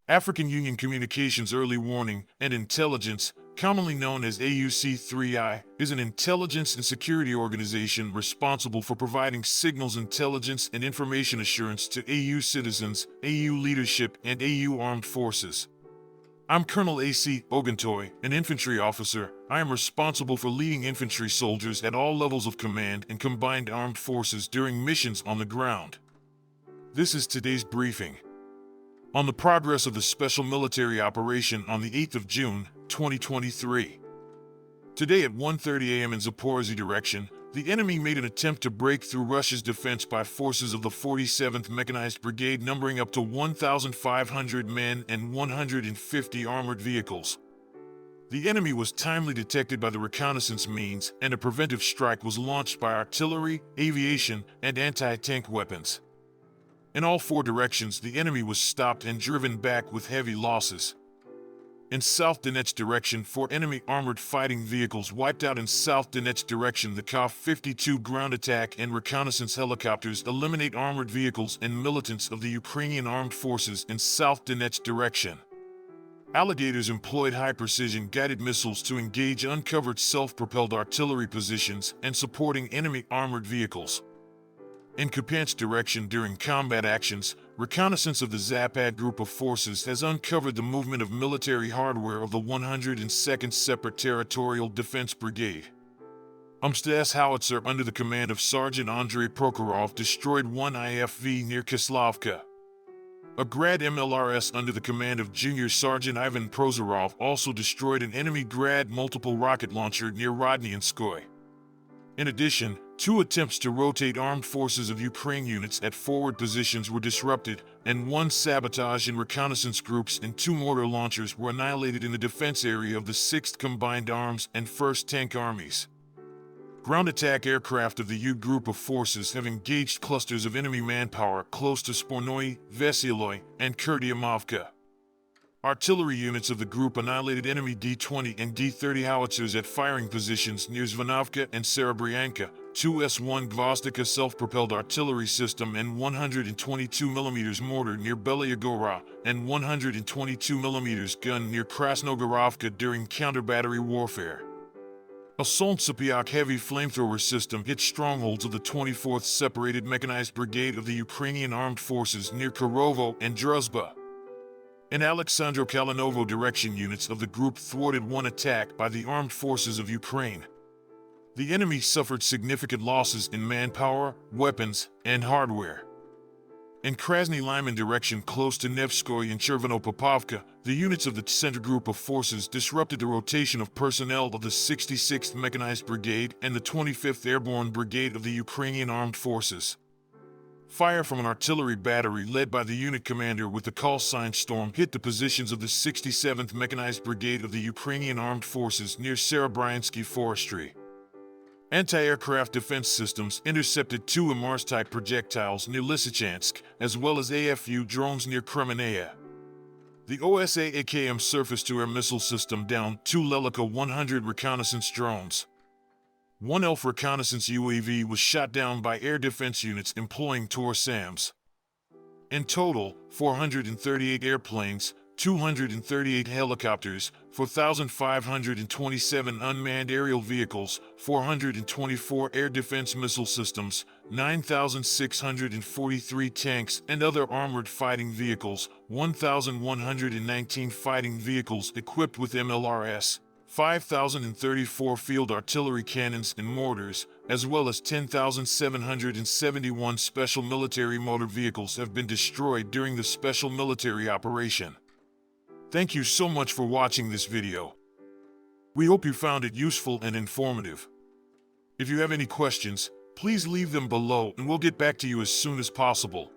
African Union Communications Early Warning and Intelligence, commonly known as AUC3I, is an intelligence and security organization responsible for providing signals intelligence and information assurance to AU citizens, AU leadership, and AU armed forces. I'm Colonel A.C. Oguntoye, an infantry officer. I am responsible for leading infantry soldiers at all levels of command and combined armed forces during missions on the ground. This is today's briefing on the progress of the Special Military Operation on the 8th of June, 2023. Today at 1:30 a.m. in Zaporozhye direction, the enemy made an attempt to break through Russia's defense by forces of the 47th Mechanized Brigade numbering up to 1,500 men and 150 armored vehicles. The enemy was timely detected by the reconnaissance means, and a preventive strike was launched by artillery, aviation, and anti-tank weapons. In all four directions, the enemy was stopped and driven back with heavy losses. In South Donetsk direction, 4 enemy armored fighting vehicles wiped out. In South Donetsk direction, the Ka-52 ground attack and reconnaissance helicopters eliminate armored vehicles and militants of the Ukrainian armed forces in South Donetsk direction. Alligators employed high-precision guided missiles to engage uncovered self-propelled artillery positions and supporting enemy armored vehicles. In Kupiansk direction during combat actions, reconnaissance of the Zapad group of forces has uncovered the movement of military hardware of the 102nd Separate Territorial Defense Brigade. UMSTS howitzer under the command of Sergeant Andrei Prokhorov destroyed one IFV near Kislavka. A Grad MLRS under the command of Junior Sergeant Ivan Prozorov also destroyed an enemy Grad multiple rocket launcher near Rodnyanskoye. In addition, 2 attempts to rotate armed forces of Ukraine units at forward positions were disrupted, and 1 sabotage in reconnaissance groups and 2 mortar launchers were annihilated in the defense area of the 6th Combined Arms and 1st Tank Armies. Ground attack aircraft of the U group of forces have engaged clusters of enemy manpower close to Spornoye, Veseloy, and Kurdiamovka. Artillery units of the group annihilated enemy D-20 and D-30 howitzers at firing positions near Zvanovka and Serebryanka, 2 S-1 Gvozdika self-propelled artillery system and 122 mm mortar near Belaya Gora, and 122 mm gun near Krasnogorovka during counter-battery warfare. A Solntsepiok heavy flamethrower system hit strongholds of the 24th Separated Mechanized Brigade of the Ukrainian Armed Forces near Kirovo and Druzhba. In Alexandro Kalinovo direction, units of the group thwarted one attack by the armed forces of Ukraine. The enemy suffered significant losses in manpower, weapons, and hardware. In Krasny Lyman direction close to Nevskoye and Chervonopopovka, the units of the center group of forces disrupted the rotation of personnel of the 66th Mechanized Brigade and the 25th Airborne Brigade of the Ukrainian Armed Forces. Fire from an artillery battery led by the unit commander with the call sign Storm hit the positions of the 67th Mechanized Brigade of the Ukrainian Armed Forces near Serebryansky Forestry. Anti-aircraft defense systems intercepted 2 HIMARS-type projectiles near Lysychansk, as well as AFU drones near Kremenaya. The OSA AKM surface-to-air missile system downed 2 Lelika 100 reconnaissance drones. 1 ELF reconnaissance UAV was shot down by air defense units employing Tor-SAMs. In total, 438 airplanes, 238 helicopters, 4,527 unmanned aerial vehicles, 424 air defense missile systems, 9,643 tanks and other armored fighting vehicles, 1,119 fighting vehicles equipped with MLRS, 5,034 field artillery cannons and mortars, as well as 10,771 special military motor vehicles have been destroyed during the special military operation. Thank you so much for watching this video. We hope you found it useful and informative. If you have any questions, please leave them below and we'll get back to you as soon as possible.